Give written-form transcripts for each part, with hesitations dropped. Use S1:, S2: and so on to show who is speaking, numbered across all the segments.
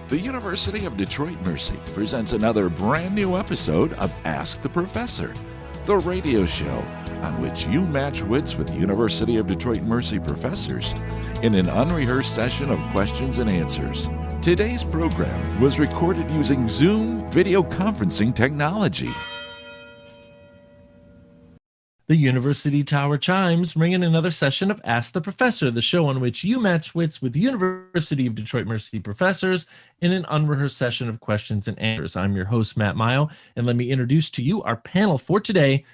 S1: The University of Detroit Mercy presents another brand new episode of Ask the Professor, the radio show on which you match wits with University of Detroit Mercy professors in an unrehearsed session of questions and answers. Today's program was recorded using Zoom video conferencing technology.
S2: The University Tower chimes ring in another session of Ask the Professor, the show on which you match wits with University of Detroit Mercy professors in an unrehearsed session of questions and answers. I'm your host, Matt Maio, and let me introduce to you our panel for today.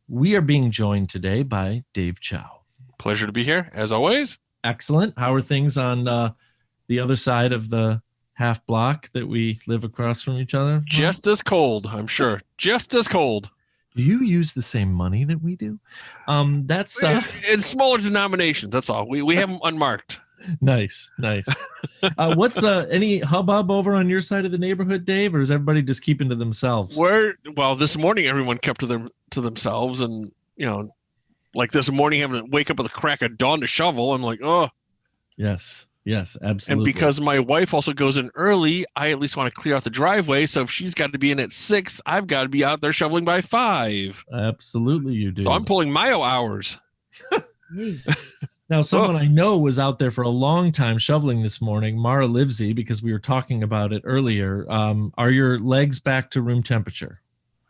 S2: We are being joined today by Dave Chow.
S3: Pleasure to be here, as always.
S2: Excellent. How are things on the other side of the half block that we live across from each other?
S3: Just as cold, I'm sure. Just as cold.
S2: Do you use the same money that we do? That's
S3: in smaller denominations. That's all. We have them unmarked.
S2: Nice. What's any hubbub over on your side of the neighborhood, Dave, or is everybody just keeping to themselves?
S3: Well, this morning everyone kept to themselves, and like this morning having to wake up with a crack of dawn to shovel. I'm like, oh.
S2: Yes, absolutely.
S3: And because my wife also goes in early, I at least want to clear out the driveway. So if she's got to be in at 6, I've got to be out there shoveling by 5.
S2: Absolutely, you do.
S3: So I'm pulling Mayo hours.
S2: Now, someone I know was out there for a long time shoveling this morning, Mara Livesey, because we were talking about it earlier. Are your legs back to room temperature?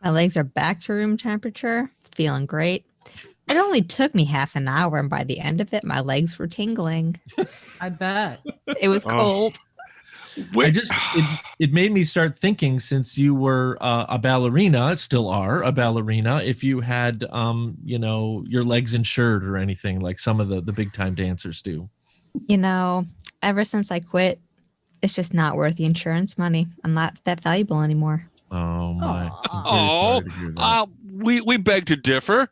S4: My legs are back to room temperature, feeling great. It only took me half an hour, and by the end of it, my legs were tingling.
S5: I bet.
S4: It was cold.
S2: It made me start thinking, since you were a ballerina, still are a ballerina, if you had, your legs insured or anything like some of the big time dancers do.
S4: Ever since I quit, it's just not worth the insurance money. I'm not that valuable anymore.
S2: Oh my!
S3: We beg to differ.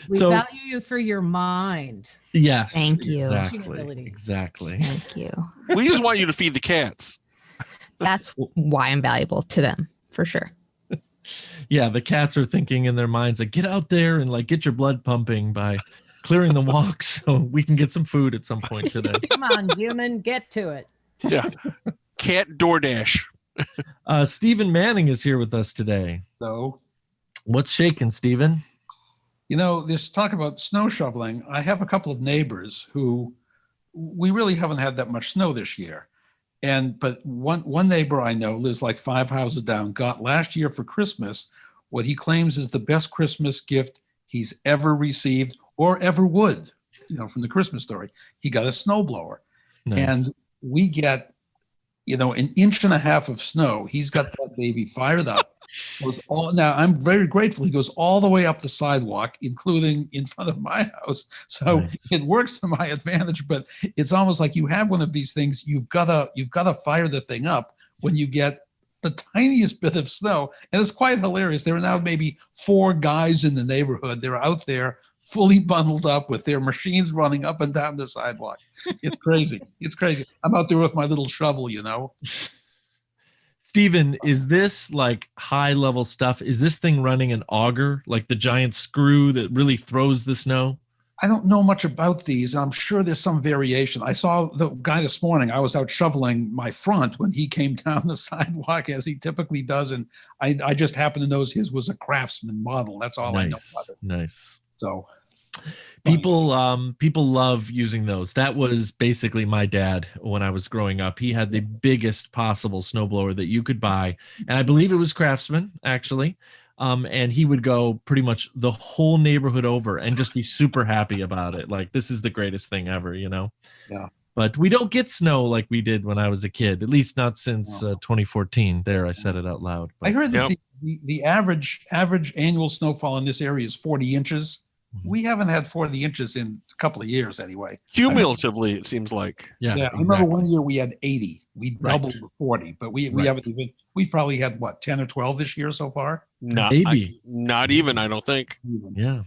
S5: We value you for your mind.
S2: Yes.
S4: Thank you.
S2: Exactly.
S4: Thank you.
S3: We just want you to feed the cats.
S4: That's why I'm valuable to them, for sure.
S2: Yeah, the cats are thinking in their minds, like, get out there and like get your blood pumping by clearing the walks so we can get some food at some point today.
S5: Come on, human, get to it.
S3: Yeah. Cat DoorDash.
S2: Stephen Manning is here with us today.
S6: So,
S2: what's shaking, Stephen?
S6: This talk about snow shoveling, I have a couple of neighbors who we really haven't had that much snow this year. But one neighbor I know lives like 5 houses down, got last year for Christmas what he claims is the best Christmas gift he's ever received or ever would, from the Christmas Story. He got a snowblower. Nice. And we get, an inch and a half of snow. He's got that baby fired up. Now, I'm very grateful. He goes all the way up the sidewalk, including in front of my house. So nice. It works to my advantage, but it's almost like you have one of these things. You've got to fire the thing up when you get the tiniest bit of snow. And it's quite hilarious. There are now maybe 4 guys in the neighborhood. They're out there fully bundled up with their machines running up and down the sidewalk. It's crazy. It's crazy. I'm out there with my little shovel,
S2: Stephen, is this like high level stuff? Is this thing running an auger, like the giant screw that really throws the snow?
S6: I don't know much about these. I'm sure there's some variation. I saw the guy this morning. I was out shoveling my front when he came down the sidewalk, as he typically does. And I just happen to know his was a Craftsman model. That's all I know about it.
S2: Nice.
S6: So
S2: people love using those. That was basically my dad when I was growing up. He had the biggest possible snowblower that you could buy, and I believe it was Craftsman actually. And he would go pretty much the whole neighborhood over and just be super happy about it. Like, this is the greatest thing ever, Yeah. But we don't get snow like we did when I was a kid, at least not since 2014. There, I said it out loud. But,
S6: I heard that the average annual snowfall in this area is 40 inches. We haven't had 40 inches in a couple of years anyway.
S3: Cumulatively, it seems like.
S6: Yeah.
S2: Exactly.
S6: I remember one year we had 80. We doubled the 40, but we haven't even, we've probably had 10 or 12 this year so far?
S3: Not even, I don't think.
S2: Yeah.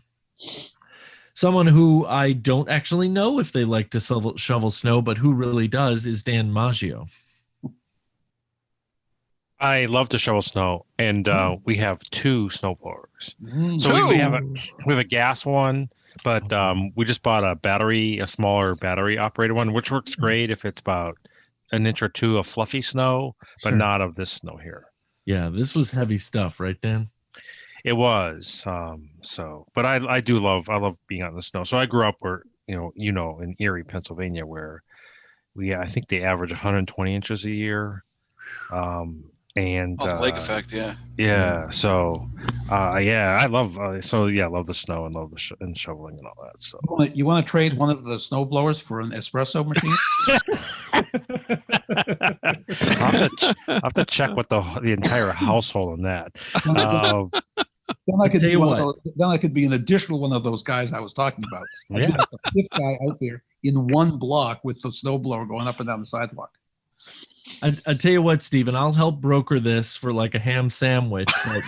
S2: Someone who I don't actually know if they like to shovel snow, but who really does is Dan Maggio.
S7: I love to shovel snow, and we have 2 snowblowers. So we have a gas one, but we just bought a smaller battery operated one, which works great if it's about an inch or two of fluffy snow, but
S2: Sure.
S7: not of this snow here.
S2: Yeah, this was heavy stuff, right, Dan?
S7: It was but I love being out in the snow. So I grew up where in Erie, Pennsylvania, where I think they average 120 inches a year. And
S8: the lake effect, yeah.
S7: Yeah. So, I love I love the snow and love and shoveling and all that. So
S6: You want to trade one of the snow blowers for an espresso machine?
S7: I'll have to check with the entire household on that.
S6: Then I could
S2: tell
S6: be
S2: you
S6: one
S2: what.
S6: of those, then I could be an additional one of those guys I was talking about. I'd be
S7: Yeah.
S6: like the fifth guy out there in one block with the snowblower going up and down the sidewalk.
S2: I tell you what, Stephen, I'll help broker this for like a ham sandwich. But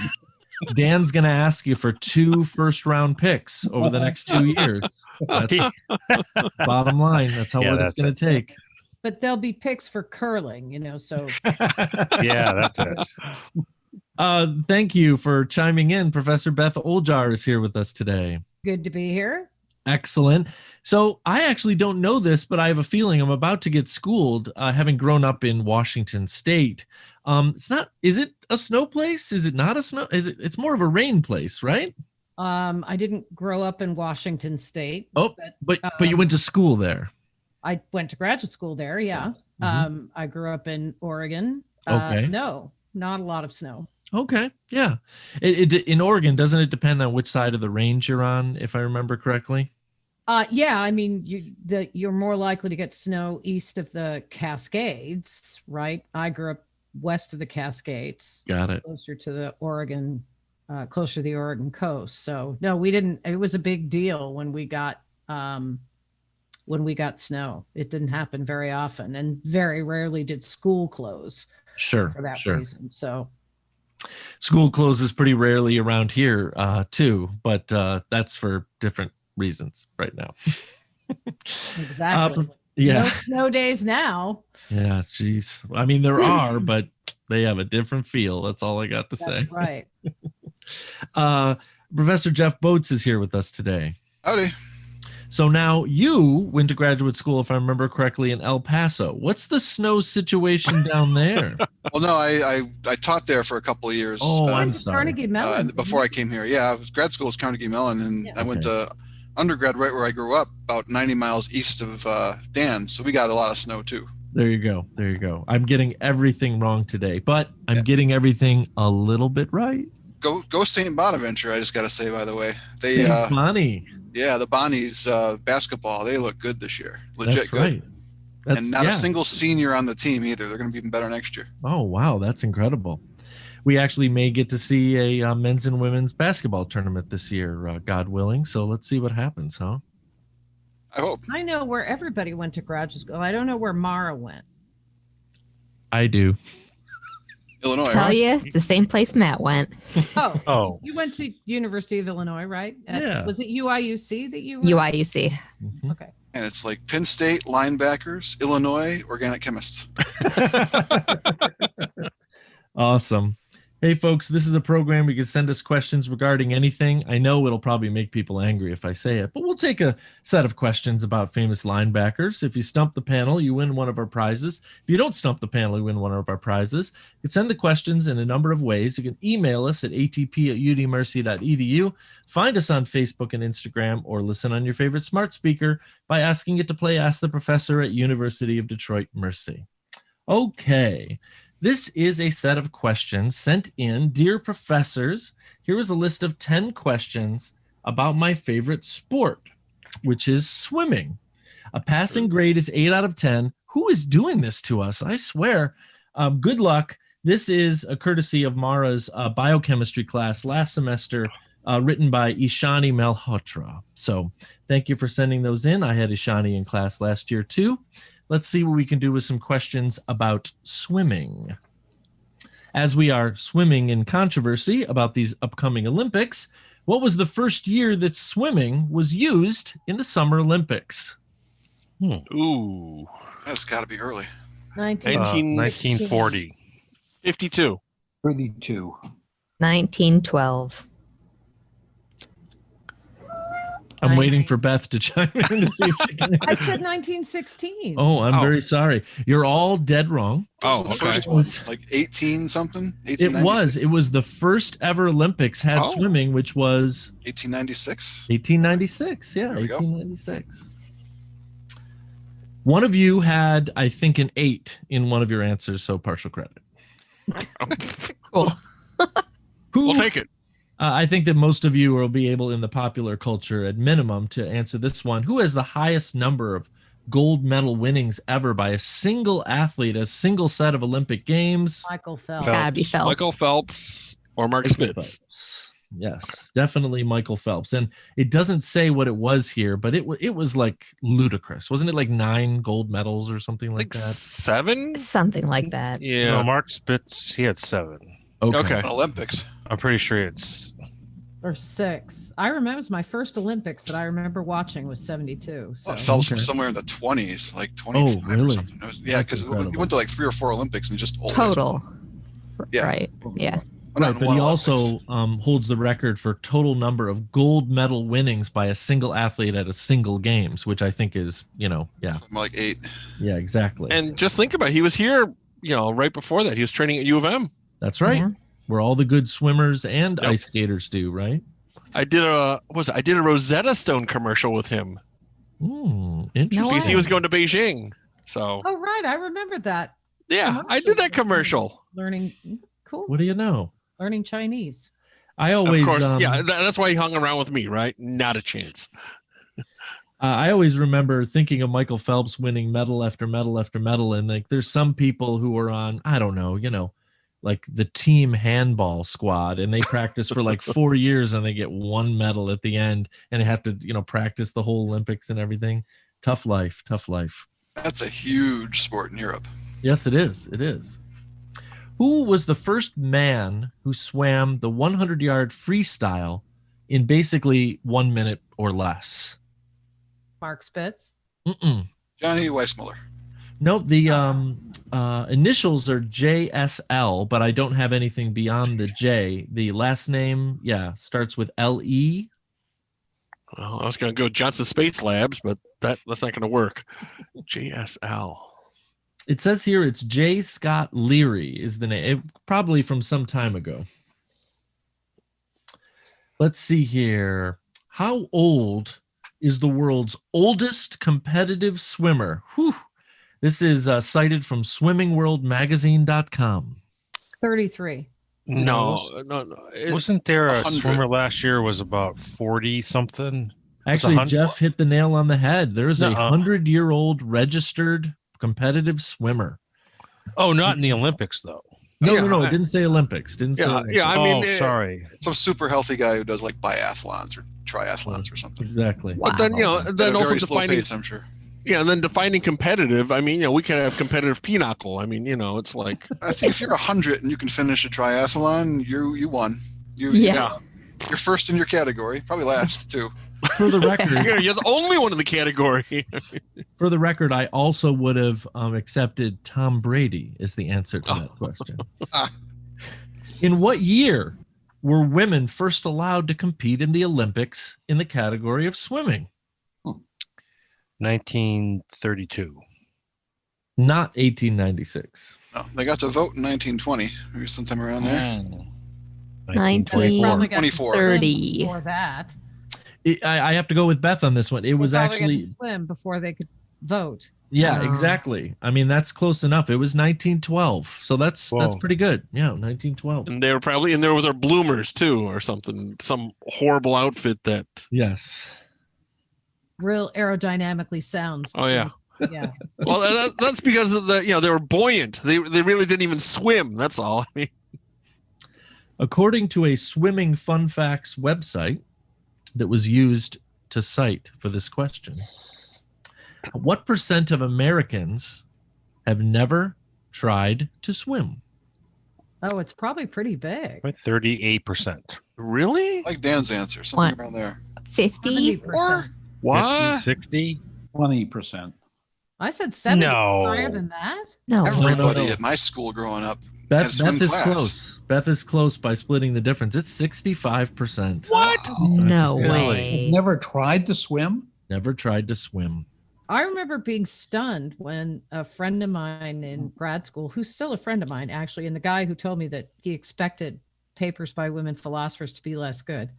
S2: Dan's going to ask you for 2 first-round picks over the next 2 years. That's bottom line. That's how
S7: Yeah,
S2: what it's
S7: that's
S2: going to take.
S5: But there'll be picks for curling, so
S7: Yeah, that's it.
S2: Thank you for chiming in. Professor Beth Oljar is here with us today.
S5: good to be here.
S2: Excellent. So I actually don't know this, but I have a feeling I'm about to get schooled, having grown up in Washington State. Is it a snow place? Is it not a snow? It's more of a rain place, right?
S5: I didn't grow up in Washington State.
S2: Oh, but you went to school there.
S5: I went to graduate school there. Yeah.
S2: Mhm.
S5: I grew up in Oregon.
S2: Okay.
S5: No, not a lot of snow.
S2: Okay. Yeah. In Oregon, doesn't it depend on which side of the range you're on, if I remember correctly?
S5: Yeah, I mean, you're more likely to get snow east of the Cascades, right? I grew up west of the Cascades,
S2: Got it.
S5: closer to the Oregon coast. So no, we didn't. It was a big deal when we got snow. It didn't happen very often, and very rarely did school close
S2: Sure.
S5: for that
S2: Sure.
S5: reason. So
S2: School closes pretty rarely around here, too, but that's for different reasons right now.
S5: exactly.
S2: Yeah.
S5: No snow days now.
S2: Yeah. Geez. I mean, there are, but they have a different feel. That's all I got to say.
S5: That's right.
S2: Professor Jeff Boats is here with us today.
S8: Howdy.
S2: So now you went to graduate school, if I remember correctly, in El Paso. What's the snow situation down there?
S8: Well, no, I taught there for a couple of years.
S2: Oh, I'm
S5: Went to
S2: sorry.
S5: Carnegie Mellon.
S8: and before I came here. Yeah, grad school was Carnegie Mellon, and
S5: Yeah.
S8: I went to undergrad right where I grew up, about 90 miles east of Dan. So we got a lot of snow too.
S2: There you go. There you go. I'm getting everything wrong today, but I'm
S8: Yeah.
S2: getting everything a little bit right.
S8: Go St. Bonaventure. I just got to say, by the way, they
S2: St. Bonnie.
S8: yeah, the Bonnies basketball, they look good this year. Legit
S2: That's
S8: good.
S2: right. That's,
S8: And not
S2: yeah.
S8: a single senior on the team either. They're going to be even better next year.
S2: Oh, wow. That's incredible. We actually may get to see a men's and women's basketball tournament this year, God willing. So let's see what happens, huh?
S8: I hope.
S5: I know where everybody went to graduate school. I don't know where Mara went.
S2: I do.
S8: Illinois.
S4: Tell
S8: right?
S4: you, it's the same place Matt went.
S5: Oh,
S7: Oh,
S5: you went to University of Illinois, right?
S2: Yeah.
S5: Was it UIUC that you went?
S4: UIUC.
S2: Mhm.
S5: Okay.
S8: And it's like Penn State linebackers, Illinois organic chemists.
S2: Awesome. Hey, folks, this is a program where you can send us questions regarding anything. I know it'll probably make people angry if I say it, but we'll take a set of questions about famous linebackers. If you stump the panel, you win one of our prizes. If you don't stump the panel, you win one of our prizes. You can send the questions in a number of ways. You can email us at atp@udmercy.edu, find us on Facebook and Instagram, or listen on your favorite smart speaker by asking it to play Ask the Professor at University of Detroit Mercy. Okay. This is a set of questions sent in. Dear professors, here is a list of 10 questions about my favorite sport, which is swimming. A passing grade is 8 out of 10. Who is doing this to us? I swear. Good luck. This is a courtesy of Mara's biochemistry class last semester, written by Ishani Malhotra. So thank you for sending those in. I had Ishani in class last year too. Let's see what we can do with some questions about swimming. As we are swimming in controversy about these upcoming Olympics, what was the first year that swimming was used in the Summer Olympics?
S3: Ooh.
S8: That's got to be early.
S7: 1940.
S3: 52.
S4: 1912.
S2: I'm waiting for Beth to chime in to see if she can.
S5: I said 1916.
S2: Oh, I'm very sorry. You're all dead wrong.
S8: What was the
S3: okay.
S8: first one? Like 18 something?
S2: It was the first ever Olympics had
S3: Oh.
S2: swimming, which was
S8: 1896.
S2: 1896. Yeah,
S8: There we go.
S2: 1896. One of you had, I think, an 8 in one of your answers, so partial credit.
S4: Cool.
S2: Who?
S3: We'll take it.
S2: I think that most of you will be able, in the popular culture, at minimum, to answer this one. Who has the highest number of gold medal winnings ever by a single athlete, a single set of Olympic Games?
S5: Michael Phelps.
S4: Gotta be Phelps.
S3: Michael Phelps or Mark
S2: Michael
S3: Spitz.
S2: Phelps. Yes, definitely Michael Phelps. And it doesn't say what it was here, but it was like ludicrous. Wasn't it like 9 gold medals or something like
S3: Like
S2: that?
S3: 7?
S4: Something like that.
S3: Yeah.
S7: No, Mark Spitz, he had 7.
S3: Okay.
S8: Olympics.
S7: I'm pretty sure it's
S5: Or 6. I remember it was my first Olympics that I remember watching was 72. So
S8: Phelps was
S2: Okay.
S8: somewhere in the 20s, like 25
S2: really?
S8: or something. Yeah, because he
S2: incredible.
S8: went to like 3 or 4 Olympics and just always
S4: Total.
S8: Yeah.
S4: Right. Yeah.
S8: Well, not
S2: Right,
S8: in
S2: but
S8: one
S2: he
S8: Olympics.
S2: also holds the record for total number of gold medal winnings by a single athlete at a single games, which I think is, yeah,
S8: Something like 8.
S2: yeah, exactly.
S3: And just think about it. He was here, right before that. He was training at U of M.
S2: That's right.
S4: Yeah.
S2: Where all the good swimmers and
S3: Yep.
S2: ice skaters do, right?
S3: I did a Rosetta Stone commercial with him
S2: Interesting.
S4: No
S3: because he
S4: way.
S3: was going to Beijing. So
S5: Oh right, I remember that.
S3: yeah, I did that commercial.
S5: Learning cool.
S2: What do you know?
S5: Learning Chinese.
S2: I always,
S3: Of course, yeah. That's why he hung around with me, right? Not a chance.
S2: I always remember thinking of Michael Phelps winning medal after medal after medal, and like, there's some people who are on, I don't know, like the team handball squad, and they practice for like 4 years, and they get 1 medal at the end, and they have to, practice the whole Olympics and everything. Tough life, tough life.
S8: That's a huge sport in Europe.
S2: Yes, it is. It is. Who was the first man who swam the 100-yard freestyle in basically 1 minute or less?
S5: Mark Spitz.
S8: Johnny Weissmuller.
S2: Nope. The initials are JSL, but I don't have anything beyond the J. The last name, starts with LE.
S3: Well, I was going to go Johnson Space Labs, but that's not going to work. JSL.
S2: It says here it's J. Scott Leary is the name. Probably from some time ago. Let's see here. How old is the world's oldest competitive swimmer? Whew. This is cited from swimmingworldmagazine.com.
S5: 33.
S3: No.
S7: wasn't there a
S8: 100.
S7: swimmer last year was about 40 something?
S2: Actually,
S7: 100?
S2: Jeff hit the nail on the head. There's a
S7: Nuh-uh.
S2: 100-year-old registered competitive swimmer.
S7: Oh, not in the Olympics though.
S2: No,
S3: Yeah,
S2: no,
S3: I-
S2: it didn't say Olympics. Didn't say Olympics.
S3: Yeah. I mean,
S7: sorry.
S8: Some super healthy guy who does like biathlons or triathlons or something.
S2: Exactly.
S3: But then,
S4: Wow.
S8: At
S3: then
S8: a
S3: also
S8: very slow
S3: defining,
S8: pace, I'm sure.
S3: and then defining competitive. I mean, we can have competitive pinochle. I mean, it's like,
S8: I think if you're 100 and you can finish a triathlon, you won.
S4: Yeah.
S8: You're first in your category, probably last too.
S2: For the record,
S3: you're the only one in the category.
S2: I also would have accepted Tom Brady as the answer to that question. In what year were women first allowed to compete in the Olympics in the category of swimming?
S7: 1932.
S2: Not 1896.
S8: No, they got to vote in 1920, maybe sometime around there.
S2: 1924.
S5: Probably got to
S8: 24.
S5: swim
S4: 30.
S5: Before that.
S2: I have to go with Beth on this one. It was
S5: They probably got
S2: actually,
S5: to swim before they could vote.
S2: yeah,
S4: Wow.
S2: exactly. I mean, that's close enough. It was 1912. So that's
S7: Whoa.
S2: pretty good. Yeah, 1912.
S3: And they were probably in there with their bloomers too, or something. Some horrible outfit that.
S2: Yes.
S5: Real aerodynamically sound.
S3: Oh, yeah.
S5: Yeah.
S3: Well, that's because of the they were buoyant. They really didn't even swim. That's all. I mean,
S2: According to a Swimming Fun Facts website that was used to cite for this question, what % of Americans have never tried to swim?
S5: Oh, it's probably pretty big.
S7: 38%.
S3: really?
S8: Like Dan's answer, something
S4: What?
S8: around there.
S4: 50?
S5: 70%.
S8: Or
S3: What?
S7: 50, 60?
S6: 20%.
S5: I said 70.
S7: No.
S5: Higher than that?
S4: No.
S8: everybody
S2: no.
S8: at my school growing up had a
S2: Beth
S8: swim
S2: is
S8: class.
S2: close. Beth is close by splitting the difference. It's 65%.
S3: What?
S4: No
S2: Really?
S4: way.
S6: Never tried to swim?
S2: Never tried to swim.
S5: I remember being stunned when a friend of mine in grad school, who's still a friend of mine actually, and the guy who told me that he expected papers by women philosophers to be less good.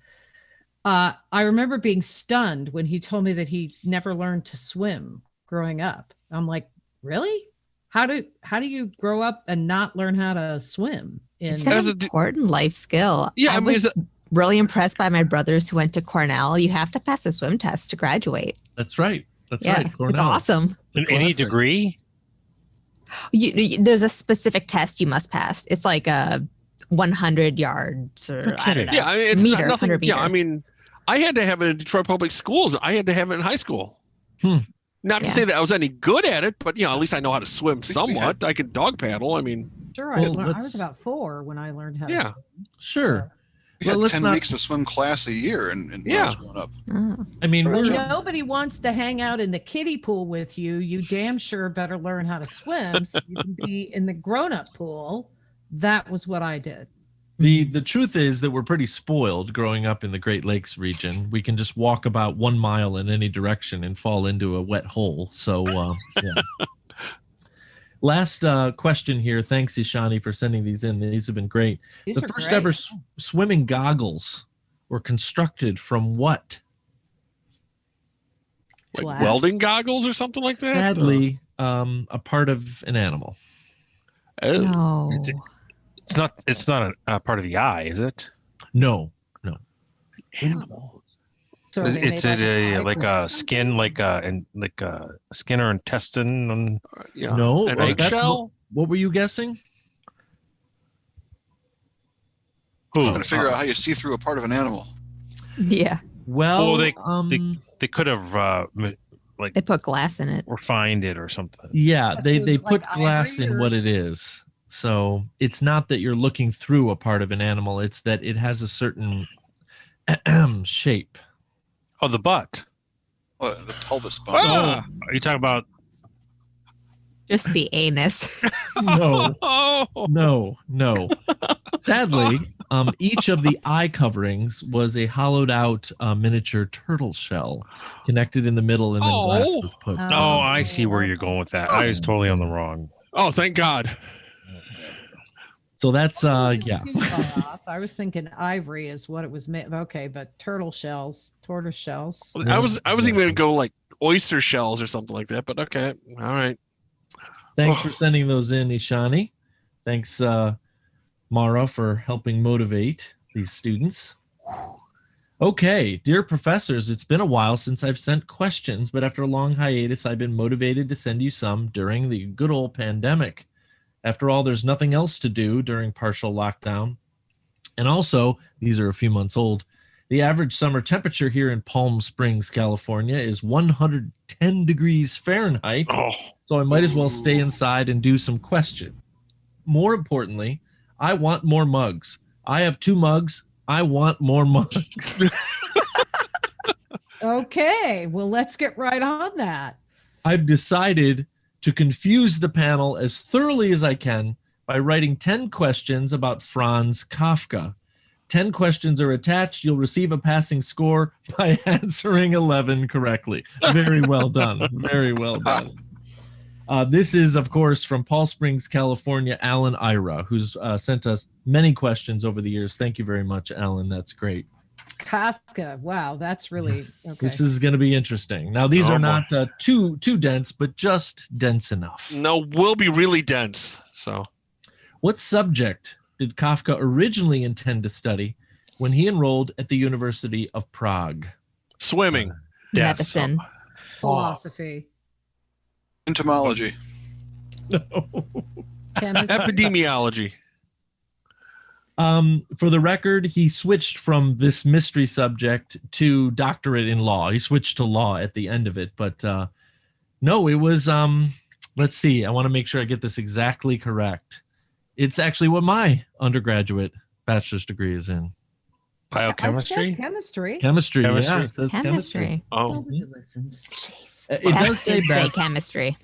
S5: I remember being stunned when he told me that he never learned to swim growing up. I'm like, really? How do you grow up and not learn how to swim?
S4: It's
S3: As
S4: an
S3: a-
S4: important life skill.
S3: Yeah,
S4: I
S3: I mean,
S4: was really impressed by my brothers who went to Cornell. You have to pass a swim test to graduate.
S2: That's right. That's
S4: Yeah,
S2: right.
S4: it's
S2: Cornell.
S4: awesome.
S7: Any
S2: Classic.
S7: degree?
S4: There's a specific test you must pass. It's like a 100 yards or I don't know.
S3: Yeah, I mean, it's
S4: Meter,
S3: not nothing.
S4: 100
S3: Yeah, I
S4: meter.
S3: mean, I had to have it in Detroit Public Schools. I had to have it in high school. Not to
S4: Yeah.
S3: say that I was any good at it, but at least I know how to swim
S8: we had-
S3: somewhat. I could dog paddle. I mean,
S5: Sure,
S2: Well,
S5: I
S2: let's-
S5: was about 4 when I learned how to
S3: Yeah.
S5: swim.
S2: Sure.
S8: We
S2: Well,
S8: had
S2: let's
S8: 10
S2: not-
S8: weeks of swim class a year and when I was growing up.
S4: Oh.
S2: I mean,
S5: Well,
S2: we're,
S5: nobody wants to hang out in the kiddie pool with you. You damn sure better learn how to swim so you can be in the grown-up pool. That was what I did.
S2: the truth is that we're pretty spoiled growing up in the Great Lakes region. We can just walk about 1 mile in any direction and fall into a wet hole. So, yeah. Last question here. Thanks, Ishani, for sending these in. These have been great.
S5: These
S2: The
S5: are
S2: first
S5: great.
S2: ever swimming goggles were constructed from what?
S3: like
S5: Glass.
S3: welding goggles or something like that.
S2: Sadly, a part of an animal.
S3: Oh.
S4: No.
S7: It's not a part of the eye, is it?
S2: No.
S3: Animal.
S5: So are they
S7: It's
S5: made
S7: a
S5: of
S7: like
S5: fiber or
S7: a skin, like a skin or intestine. On,
S3: Yeah.
S2: No.
S3: An
S2: Beth,
S3: eggshell.
S2: what were you guessing?
S8: I'm trying to figure out how you see through a part of an animal.
S4: Yeah.
S2: Well,
S7: they could have
S4: They put glass in it.
S7: refined it or something.
S2: yeah,
S5: So
S2: they
S5: it's
S2: put
S5: like
S2: glass
S5: ivory
S2: in
S5: or-
S2: what it is. So it's not that you're looking through a part of an animal. It's that it has a certain shape.
S7: Oh, the butt.
S8: Well, the pelvis bone.
S3: Ah!
S7: Are you talking about?
S4: Just the anus.
S2: No,
S3: Oh.
S2: no. Sadly, each of the eye coverings was a hollowed out miniature turtle shell connected in the middle, and then glass
S3: Oh.
S2: was put.
S7: Oh, I see where you're going with that. I was totally on the wrong.
S3: Oh, thank God.
S2: So that's yeah.
S5: Too far off. I was thinking ivory is what it was made. Okay, but tortoise shells.
S3: I was even gonna go like oyster shells or something like that, but okay. All right.
S2: Thanks for sending those in, Ishani. Thanks, Mara, for helping motivate these students. Okay, dear professors, it's been a while since I've sent questions, but after a long hiatus, I've been motivated to send you some during the good old pandemic. After all, there's nothing else to do during partial lockdown. And also, these are a few months old. The average summer temperature here in Palm Springs, California is 110 degrees Fahrenheit.
S3: Oh,
S2: So I might as well stay inside and do some question. More importantly, I want more mugs. I have 2 mugs. I want more mugs.
S5: Okay, well, let's get right on that.
S2: I've decided to confuse the panel as thoroughly as I can by writing 10 questions about Franz Kafka. 10 questions are attached. You'll receive a passing score by answering 11 correctly. Very well done. Very well done. This is, of course, from Palm Springs, California, Alan Ira, who's sent us many questions over the years. Thank you very much, Alan. That's great.
S5: Kafka. Wow, that's really okay.
S2: This is going to be interesting. Now, these
S3: Oh,
S2: are
S3: boy.
S2: not too dense, but just dense enough.
S3: no, we'll be really dense. So
S2: What subject did Kafka originally intend to study when he enrolled at the University of Prague?
S3: swimming.
S7: Death.
S4: Medicine.
S5: Philosophy,
S8: Entomology.
S5: chemistry.
S3: Epidemiology.
S2: For the record, he switched from this mystery subject to doctorate in law. He switched to law at the end of it, but no, it was let's see. I want to make sure I get this exactly correct. It's actually what my undergraduate bachelor's degree is in.
S7: Biochemistry.
S5: Chemistry.
S2: Chemistry. Yeah,
S7: Chemistry.
S2: it says chemistry.
S4: Chemistry.
S3: Oh,
S5: Nobody listens.
S2: It does say
S4: Say
S2: that.
S4: chemistry.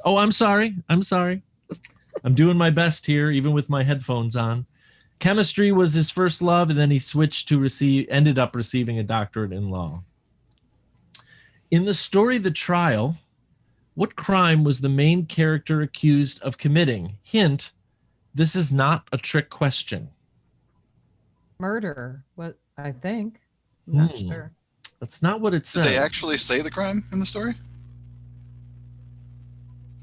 S2: Oh, I'm sorry. I'm sorry. I'm doing my best here, even with my headphones on. Chemistry was his first love, and then he switched to ended up receiving a doctorate in law. In the story The Trial, what crime was the main character accused of committing? Hint, this is not a trick question.
S5: Murder. What I think. I'm not
S2: Hmm.
S5: sure.
S2: That's not what it
S8: Did
S2: says.
S8: they actually say the crime in the story?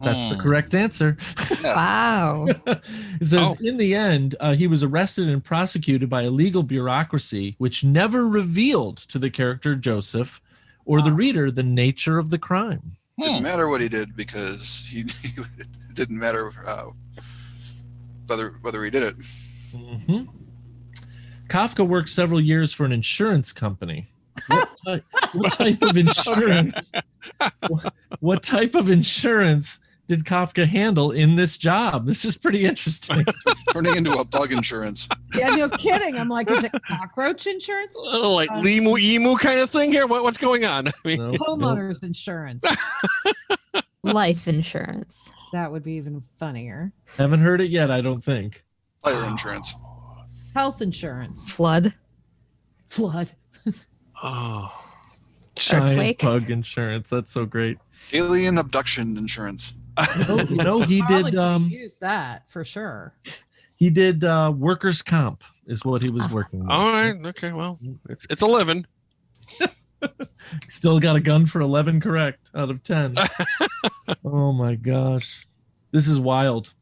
S2: That's the correct answer.
S4: Wow.
S2: It says, in the end, he was arrested and prosecuted by a legal bureaucracy which never revealed to the character Joseph or the reader the nature of the crime.
S8: Didn't matter what he did because it didn't matter whether he did it.
S2: Mm-hmm. Kafka worked several years for an insurance company. What type of insurance? What type of insurance did Kafka handle in this job? This is pretty interesting.
S8: Turning into a bug insurance.
S5: Yeah, no kidding. I'm like, is it cockroach insurance?
S3: Like emu kind of thing here. What's going on? I mean,
S2: Nope, nope.
S5: Homeowners insurance.
S4: Life insurance.
S5: That would be even funnier.
S2: Haven't heard it yet, I don't think.
S8: Fire insurance.
S5: Health insurance.
S4: Flood.
S5: Flood.
S3: oh,
S2: Giant
S4: Earthquake.
S2: bug insurance. That's so great.
S8: Alien abduction insurance.
S2: He
S5: Probably
S2: did.
S5: could use that for sure.
S2: He did workers' comp is what he was working with.
S3: all right. Okay. Well, it's 11.
S2: Still got a gun for 11 correct out of 10. Oh my gosh. This is wild.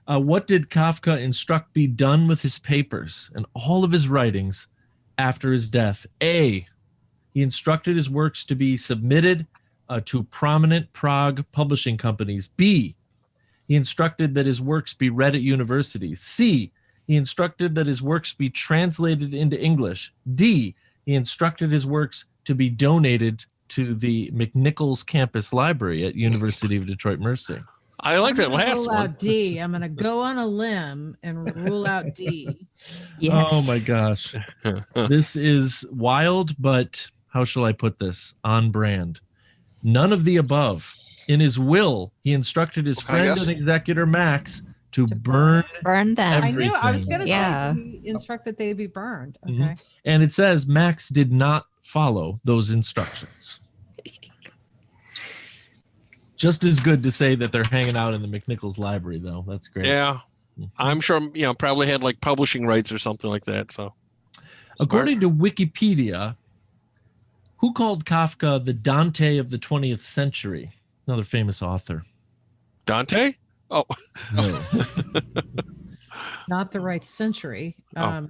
S2: What did Kafka instruct be done with his papers and all of his writings after his death? A, he instructed his works to be submitted to prominent Prague publishing companies. B, he instructed that his works be read at universities. C, he instructed that his works be translated into English. D, he instructed his works to be donated to the McNichols Campus Library at University of Detroit Mercy.
S3: I like that
S5: I'm gonna
S3: last
S5: rule
S3: one.
S5: out D. I'm going to go on a limb and rule out D.
S4: Yes.
S2: Oh my gosh. This is wild, but how shall I put this? On brand. None of the above. In his will, he instructed his
S8: Well, can I
S2: friend
S8: guess?
S2: and executor Max to burn,
S4: Burn them.
S5: I knew. I was
S2: Everything.
S5: going to
S4: Yeah.
S5: say he instructed they be burned. Okay.
S2: Mhm. and it says Max did not follow those instructions. Just as good to say that they're hanging out in the McNichols Library, though. That's great.
S3: Yeah, I'm sure. Probably had like publishing rights or something like that. So,
S2: According to Wikipedia, who called Kafka the Dante of the 20th century? Another famous author.
S3: Dante. Oh,
S2: No.
S5: Not the right century.
S3: Oh.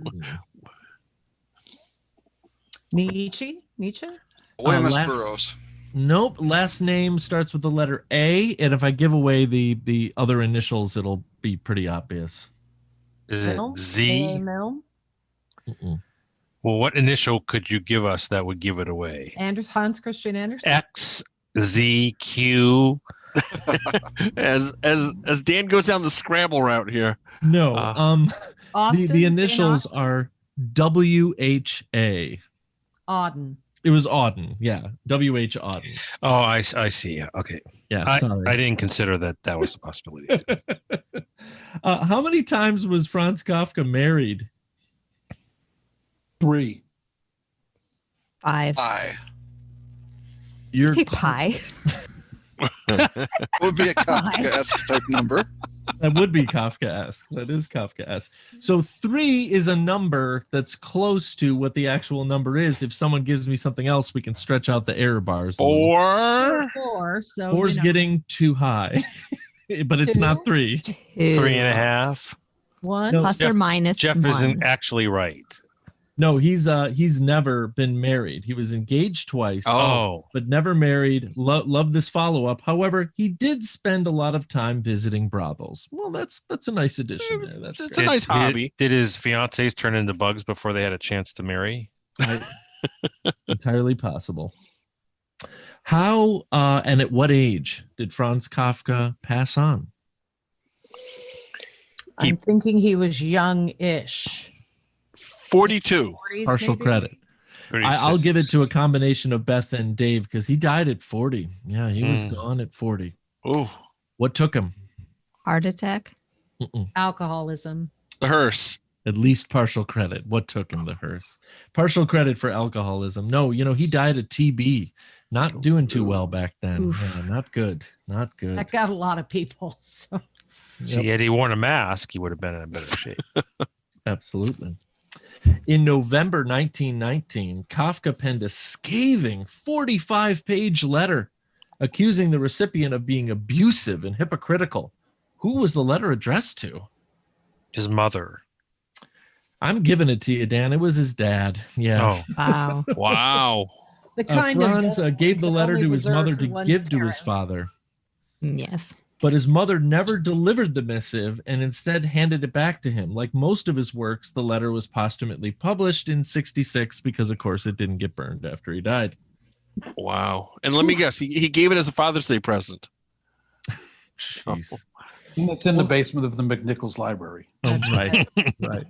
S5: Nietzsche?
S8: William S.
S2: last-
S8: Burroughs.
S2: Nope. Last name starts with the letter A, and if I give away the other initials, it'll be pretty obvious.
S7: Is it
S5: Milne?
S7: Z?
S5: A. Milne?
S2: Mm-mm.
S7: Well, what initial could you give us that would give it away?
S5: Hans Christian Andersen?
S7: X, Z, Q.
S3: as Dan goes down the Scrabble route here.
S2: No.
S5: Austin?
S2: The
S5: Jane
S2: initials
S5: Austen?
S2: are WHA.
S5: Auden.
S2: It was Auden. Yeah. WH Auden.
S7: Oh, I see. Okay.
S2: Yeah. Sorry.
S7: I didn't consider that was a possibility.
S2: How many times was Franz Kafka married?
S6: 3.
S4: 5.
S2: You're
S4: Say pie.
S8: Would be a Kafka-esque type number.
S2: That would be Kafka-esque. That is Kafka-esque. So 3 is a number that's close to what the actual number is. If someone gives me something else, we can stretch out the error bars. a little.
S3: 4.
S5: 4. So
S2: 4's getting too high, but it's not 3.
S4: 2.
S7: 3.5.
S5: 1.
S2: No.
S4: Plus or minus
S7: Jeff
S4: 1.
S7: isn't actually right.
S2: No, he's never been married. He was engaged twice.
S7: Oh,
S2: But never married. Love this follow-up. However, he did spend a lot of time visiting brothels. Well, that's a nice addition there. That's
S3: It's
S2: great.
S3: a nice hobby.
S7: Did his fiancées turn into bugs before they had a chance to marry?
S2: Entirely possible. How and at what age did Franz Kafka pass on?
S5: I'm thinking he was young-ish.
S3: 42.
S5: 40s
S2: Partial
S5: maybe?
S2: credit. I'll give it to a combination of Beth and Dave because he died at 40. Yeah, he was gone at 40.
S3: Oh,
S2: What took him?
S4: Heart attack.
S2: Mm-mm.
S5: Alcoholism.
S3: the hearse.
S2: At least partial credit. What took him the hearse? Partial credit for alcoholism. No, he died of TB. Not doing too well back then.
S4: Oof.
S2: Yeah, not good. Not good.
S5: That got a lot of people. So
S7: See, had he worn a mask, he would have been in a better shape.
S2: Absolutely. In November 1919, Kafka penned a scathing 45-page letter accusing the recipient of being abusive and hypocritical. Who was the letter addressed to?
S7: His mother.
S2: I'm giving it to you, Dan. It was his dad. Yeah.
S7: Oh,
S4: Wow.
S3: Wow.
S5: the kind
S2: Franz
S5: of
S2: gave the
S5: that
S2: letter
S5: only
S2: to his
S5: reserved
S2: mother
S5: for
S2: to
S5: one's
S2: give to his
S5: parents.
S2: father.
S4: Yes.
S2: But his mother never delivered the missive and instead handed it back to him. Like most of his works, the letter was posthumously published in 1966 because, of course, it didn't get burned after he died.
S3: Wow. And let me guess, he gave it as a Father's Day present.
S2: Jeez.
S6: And it's in the basement of the McNichols Library.
S2: Oh, right. Right.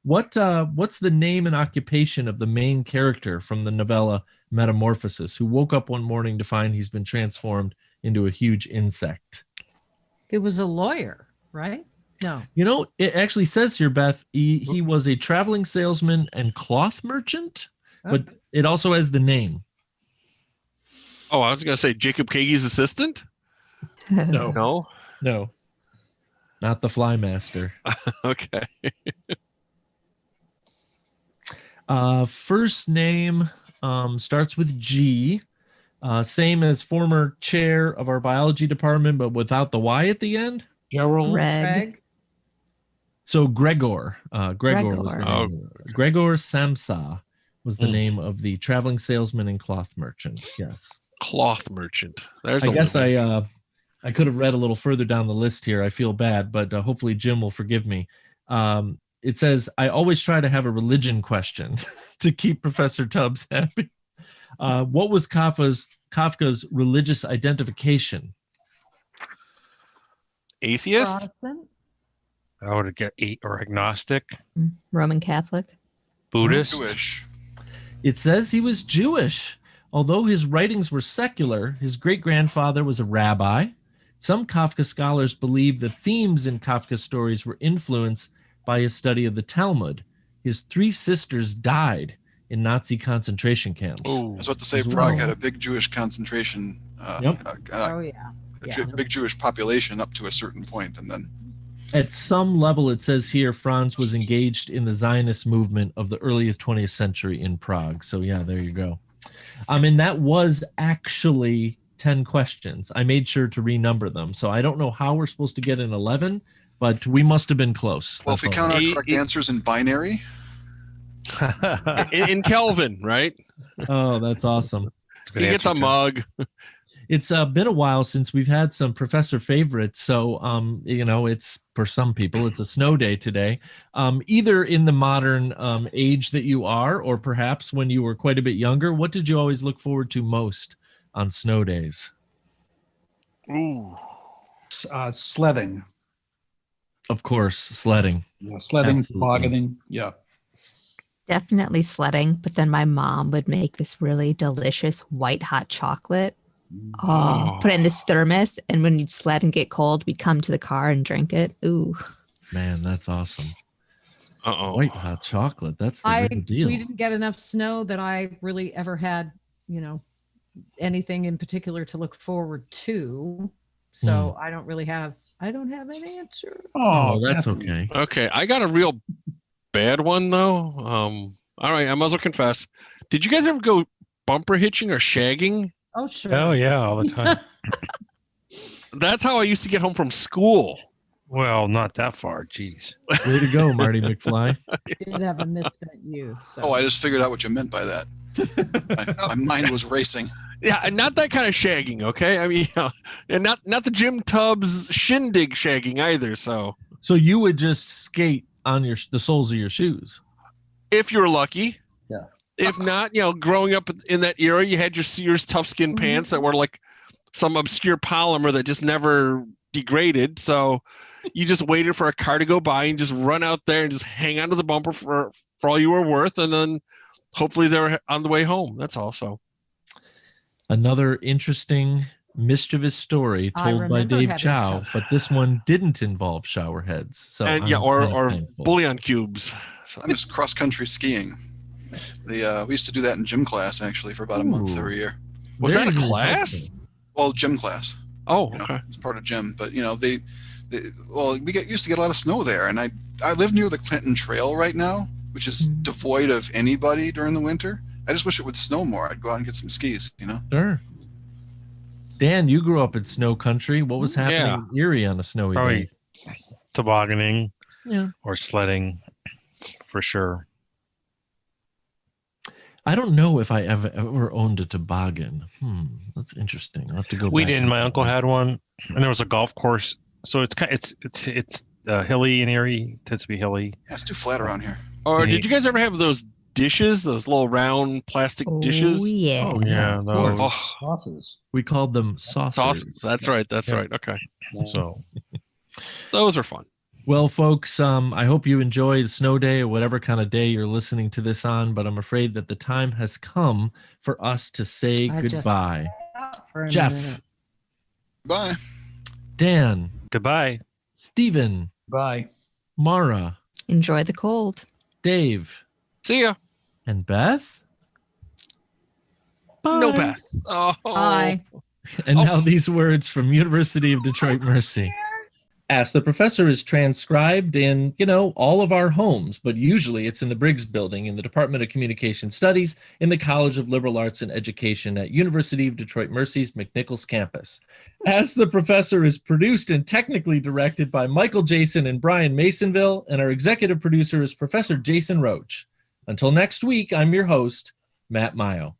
S2: What's the name and occupation of the main character from the novella Metamorphosis, who woke up one morning to find he's been transformed into a huge insect?
S5: It was a lawyer, right? No.
S2: It actually says here, Beth, he was a traveling salesman and cloth merchant, but it also has the name.
S3: Oh, I was going to say Jacob Kage's assistant?
S2: No.
S3: No?
S2: No. Not the Flymaster.
S3: Okay.
S2: First name starts with G. Same as former chair of our biology department, but without the Y at the end.
S6: Gerald.
S4: Greg.
S2: So Gregor. Gregor was the
S4: Gregor.
S2: name. Gregor Samsa was the name of the traveling salesman and cloth merchant. Yes.
S3: Cloth merchant. There's
S2: I
S3: a
S2: guess
S3: living.
S2: I could have read a little further down the list here. I feel bad, but hopefully Jim will forgive me. It says, I always try to have a religion question to keep Professor Tubbs happy. What was Kafka's religious identification?
S3: Atheist?
S5: Protestant?
S7: I would get or agnostic,
S4: Roman Catholic.
S7: Buddhist.
S8: Jewish.
S2: It says he was Jewish. Although his writings were secular, his great-grandfather was a rabbi. Some Kafka scholars believe the themes in Kafka's stories were influenced by his study of the Talmud. His 3 sisters died in Nazi concentration camps.
S3: Oh,
S8: I was about to say
S2: As
S8: Prague
S2: well.
S8: had a big Jewish concentration,
S2: Yep.
S5: Oh yeah.
S8: big Jewish population up to a certain point, and then
S2: At some level, it says here, Franz was engaged in the Zionist movement of the earliest 20th century in Prague. So yeah, there you go. And that was actually 10 questions. I made sure to renumber them. So I don't know how we're supposed to get an 11, but we must have been close.
S8: well, if we
S2: That's all.
S8: count our
S3: Eight-
S8: correct answers in binary,
S3: in Kelvin, right?
S2: Oh, that's awesome.
S3: He gets a mug.
S2: It's been a while since we've had some professor favorites. So, it's for some people, it's a snow day today. Either in the modern age that you are, or perhaps when you were quite a bit younger, what did you always look forward to most on snow days?
S3: Ooh.
S6: Sledding.
S2: Of course, sledding.
S6: Yeah, sledding,
S2: Absolutely.
S6: tobogganing. Yeah.
S4: Definitely sledding, but then my mom would make this really delicious white hot chocolate. Oh, put it in this thermos, and when you'd sled and get cold, we'd come to the car and drink it. Ooh,
S2: Man, that's awesome.
S3: Uh-oh.
S2: White hot chocolate. That's the real deal.
S5: We didn't get enough snow that I really ever had, anything in particular to look forward to. So I don't have an answer.
S2: Oh, that's
S6: Matthew.
S2: okay.
S3: Okay, I got a real bad one though. All right, I might as well confess. Did you guys ever go bumper hitching or shagging?
S5: Oh, sure.
S7: Oh yeah, all the time.
S3: That's how I used to get home from school.
S7: Well, not that far. Jeez.
S2: Way to go, Marty McFly.
S5: Did have a misspent youth. So.
S8: oh, I just figured out what you meant by that. My mind was racing.
S3: Yeah, and not that kind of shagging, okay? I mean, and not the Jim Tubbs shindig shagging either. So
S2: So you would just skate on the soles of your shoes.
S3: if you're lucky,
S2: Yeah.
S3: If not, growing up in that era, you had your Sears tough skin pants that were like some obscure polymer that just never degraded. So you just waited for a car to go by and just run out there and just hang onto the bumper for all you were worth, and then hopefully they're on the way home. That's all. So
S2: Another interesting mischievous story
S5: I
S2: told by
S5: remember
S2: Dave
S5: having
S2: Chow,
S5: toast.
S2: but this one didn't involve shower heads. So
S3: and
S2: I'm
S3: yeah, or
S2: kind of
S3: or
S2: thankful.
S3: bouillon cubes. So,
S8: I'm just cross country skiing. We used to do that in gym class actually for about a month
S2: Ooh.
S8: every year.
S3: Was that a
S2: Very
S3: class?
S2: helpful.
S8: Well, gym class.
S3: Oh,
S8: You know,
S3: okay.
S8: it's part of gym, but they we used to get a lot of snow there, and I live near the Clinton Trail right now, which is devoid of anybody during the winter. I just wish it would snow more. I'd go out and get some skis.
S2: Sure. Dan, you grew up in snow country. What was happening in Erie on a snowy
S7: Probably
S2: day?
S7: tobogganing
S2: Yeah.
S7: or sledding for sure.
S2: I don't know if I ever owned a toboggan. That's interesting. I'll have to go
S7: We
S2: back
S7: didn't.
S2: and
S7: My
S2: look
S7: uncle
S2: at
S7: had one, and there was a golf course. So it's hilly in Erie. It tends to be hilly.
S8: Yeah, it's too flat around here.
S3: Or
S7: Yeah.
S3: did you guys ever have those dishes, those little round plastic
S4: Oh,
S3: dishes?
S4: yeah.
S2: Oh, yeah.
S7: Yeah,
S2: of course.
S7: those.
S6: Sauces.
S2: We called them saucers.
S3: That's right. That's
S2: Yeah.
S3: right. Okay.
S7: So
S3: Those are fun.
S2: Well, folks, I hope you enjoy the snow day or whatever kind of day you're listening to this on, but I'm afraid that the time has come for us to say
S5: I just-
S2: goodbye.
S5: For a
S2: Jeff,
S5: minute.
S8: Bye.
S2: Dan,
S7: goodbye.
S2: Stephen,
S6: Bye.
S2: Mara,
S4: Enjoy the cold.
S2: Dave,
S3: See ya.
S2: and Beth. Bye.
S3: No Beth. Oh.
S5: Bye.
S2: And now these words from University of Detroit Mercy. Ask the Professor is transcribed in, all of our homes, but usually it's in the Briggs Building in the Department of Communication Studies in the College of Liberal Arts and Education at University of Detroit Mercy's McNichols campus. Ask the Professor is produced and technically directed by Michael Jason and Brian Masonville, and our executive producer is Professor Jason Roach. Until next week, I'm your host, Matt Mayo.